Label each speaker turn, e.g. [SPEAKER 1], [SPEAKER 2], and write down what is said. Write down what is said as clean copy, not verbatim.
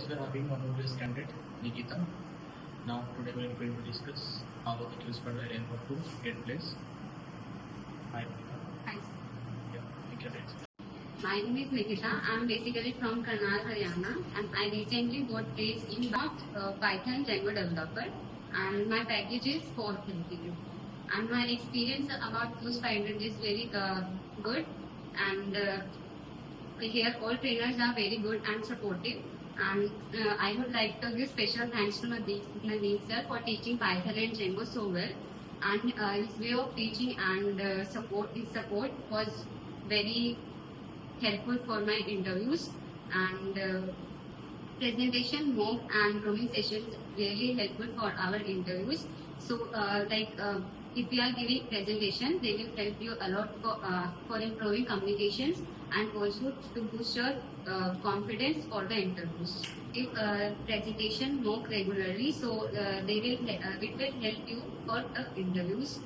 [SPEAKER 1] we are having one of this candidate, Nikita. Now today we are going to discuss how the QSPIDERS are to get place. Hi Nikita.
[SPEAKER 2] Hi.
[SPEAKER 1] Yeah, Nikita.
[SPEAKER 2] My name is Nikita. I'm basically from Karnal, Haryana, and I recently got placed in Python Django developer, and my package is 450. And my experience about QSPIDERS is very good, and here all trainers are very good and supportive. And I would like to give special thanks to Nadeem sir for teaching Python and Django so well. And his way of teaching and his support was very helpful for my interviews. And presentation, mock and drawing sessions really helpful for our interviews. So if you are giving presentation, they will help you a lot for improving communications and also to boost your confidence for the interviews. Give presentation mock regularly, so it will help you for the interviews.